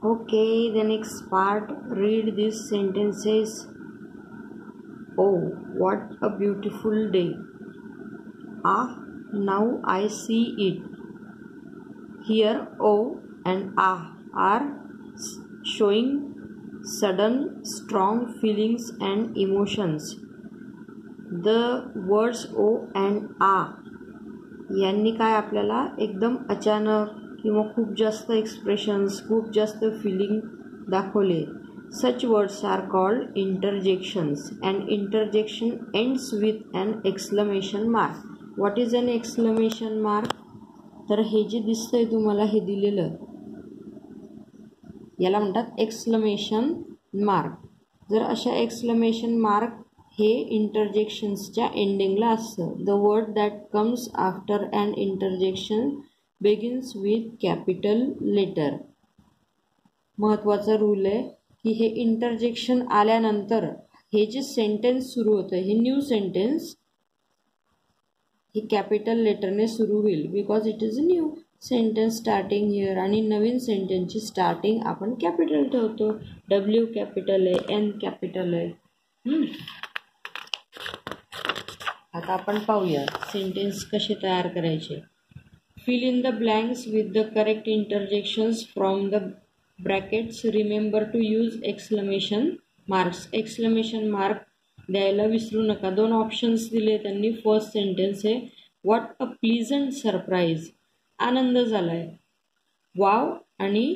Okay, the next part, read these sentences. Oh, what a beautiful day. Ah, now I see it. Here oh and ah are showing sudden strong feelings and emotions. The words oh and ah यांनी काय आपल्याला एकदम अचानक किंवा खूप जास्त expressions, खूप जास्त फिलिंग दाखवले. Such words are called interjections and interjection ends with an exclamation mark. What is an exclamation mark? तर हे जे दिसतंय तुम्हाला हे दिलेलं याला म्हणतात एक्सक्लेमेशन मार्क. जर अशा एक्सक्लेमेशन मार्क हे इंटरजेक्शन्सच्या एंडिंगला असतं. The word that comes after an interjection begins with capital letter. महत्त्वाचा रूल आहे की हे इंटरजेक्शन आल्यानंतर हे जे सेंटेन्स सुरू होतं हे न्यू सेंटेन्स हे कॅपिटल लेटरने सुरू होईल. Because it is a new sentence starting here. आणि नवीन सेंटेन्सची स्टार्टिंग आपण कॅपिटल ठेवतो. डब्ल्यू कॅपिटल आहे, एन कॅपिटल आहे. आता आपण पाहूया सेंटेन्स कसे तयार करायचे. Fill in the blanks with the correct interjections from the brackets. Remember to use exclamation marks. Exclamation mark द्यायला विसरू नका. 2 ऑप्शन्स दिले त्यांनी. फर्स्ट सेंटेन्स आहे व्हॉट अ प्लीजंट सरप्राईज. आनंद झालाय. वाव आणि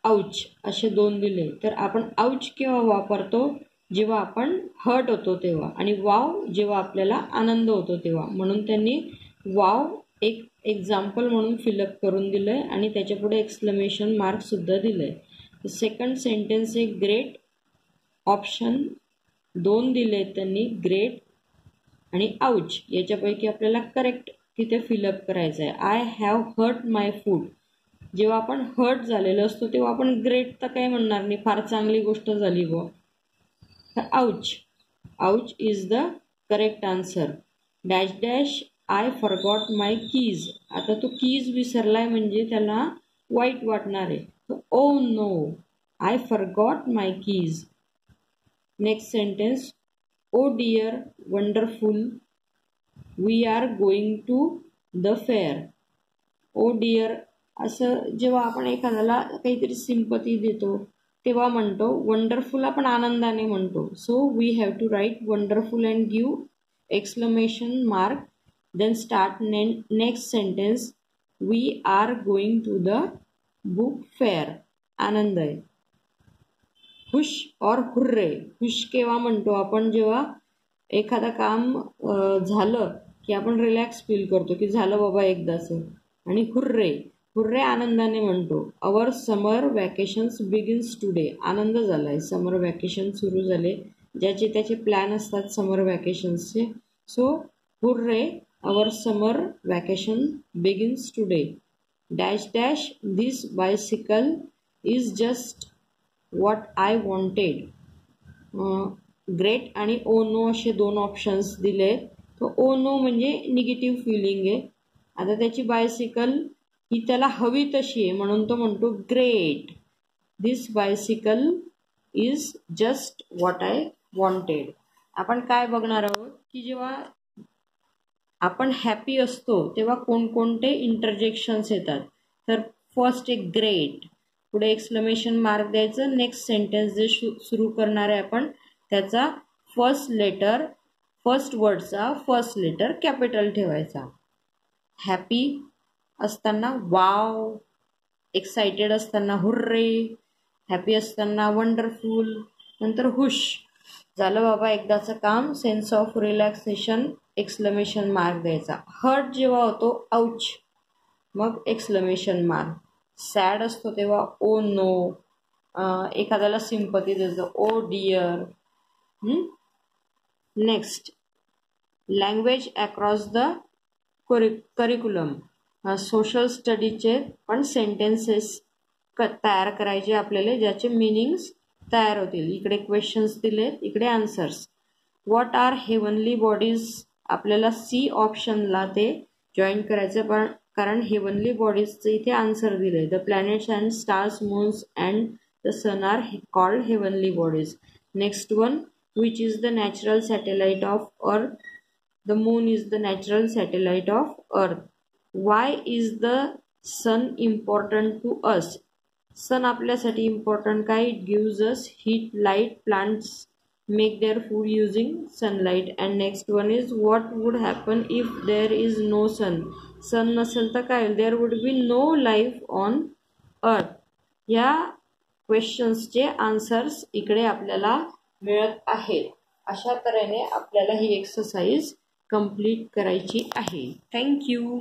आउच असे 2 दिले. तर आपण आउच केव्हा वापरतो? जेव्हा आपण हर्ट होतो तेव्हा, आणि वाव जेव्हा आपल्याला आनंद होतो तेव्हा. म्हणून त्यांनी वाव एक एक्झाम्पल म्हणून फिलअप करून दिलं आहे आणि त्याच्यापुढे एक्सक्लेमेशन मार्कसुद्धा दिलं आहे. सेकंड सेंटेन्स आहे ग्रेट. ऑप्शन 2 दिले आहेत त्यांनी, ग्रेट आणि आउच. याच्यापैकी आपल्याला करेक्ट तिथे फिलअप करायचं आहे. I have hurt my food. जेव्हा आपण हर्ट झालेलो असतो तेव्हा आपण ग्रेट तर काही म्हणणार नाही, फार चांगली गोष्ट झाली बुवा. तर ouch is the correct answer. Dash dash I forgot my keys. आता तो कीज विसरलाय म्हणजे त्याला वाईट वाटणार आहे. Oh no I forgot my keys. Next sentence oh dear wonderful we are going to the fair. Oh dear असं जेव्हा आपण एखाद्याला काहीतरी सिंपती देतो तेव्हा म्हणतो. वंडरफुल आपण आनंदाने म्हणतो. So we have to write wonderful and give exclamation mark. Then start next sentence we are going to the book fair. आनंद आहे. खुश और हुर्रे. खुश केव्हा म्हणतो आपण? जेव्हा एखादं काम झालं की आपण रिलॅक्स फील करतो की झालं बाबा एकदाचं. आणि हुर्रे, हुर्रे आनंदाने म्हणतो. Our summer vacations begins today. आनंद झाला आहे, समर वॅकेशन सुरू झाले. ज्याचे त्याचे प्लॅन असतात समर वॅकेशन्सचे. So hurray our summer vacation begins today. Dash dash this bicycle is just what I wanted. Great आणि ओ नो असे 2 ऑप्शन्स दिले. तर ओ नो म्हणजे निगेटिव्ह फिलिंग आहे. आता त्याची बायसिकल ही त्याला हवी तशी आहे म्हणून तो म्हणतो great. This bicycle is just what I wanted. आपण काय बघणार आहोत की जेव्हा आपण हॅपी असतो तेव्हा कोणकोणते इंटरजेक्शन्स येतात. तर फर्स्ट एक ग्रेट, पुढे एक्सक्लेमेशन मार्क द्यायचं. नेक्स्ट सेंटेन्स जे सुरू करणार आहे आपण त्याचा फर्स्ट वर्डचा फर्स्ट लेटर कॅपिटल ठेवायचा. हॅपी असताना वाव, एक्साइटेड असताना हुर्रे, हॅपी असताना वंडरफुल, नंतर हुश. झालं बाबा एकदाचं काम. Sense of relaxation exclamation mark द्यायचा. हर्ट जेव्हा होतो आउच, मग एक्सक्लेमेशन मार्क. सॅड असतो तेव्हा ओ नो. एखाद्याला सिंपती द्यायचं oh dear. Next language across the curriculum. Social स्टडीचे पण सेंटेन्सेस तयार करायचे आपल्याला ज्याचे मिनिंग्स तयार होतील. इकडे क्वेश्चन्स दिलेत, इकडे answers. What are heavenly bodies. आपल्याला सी ऑप्शनला ते जॉईन करायचं. पण कारण हेवनली बॉडीजचं इथे आन्सर दिलंय. The planets and stars, moons and the sun are called heavenly bodies. Next one, which is the natural satellite of Earth? The moon is the natural satellite of Earth. Why is the sun important to us? Sun आपल्यासाठी important काय? It gives us heat, light. Plants make their food using sunlight. And next one is, what would happen if there is no sun? Sun नसेल तर काय? There would be no life on Earth. या क्वेश्चन्सचे answers इकडे आपल्याला मिळत आहेत. अशा तऱ्हेने आपल्याला ही एक्सरसाइज कंप्लीट करायची आहे. थँक्यू.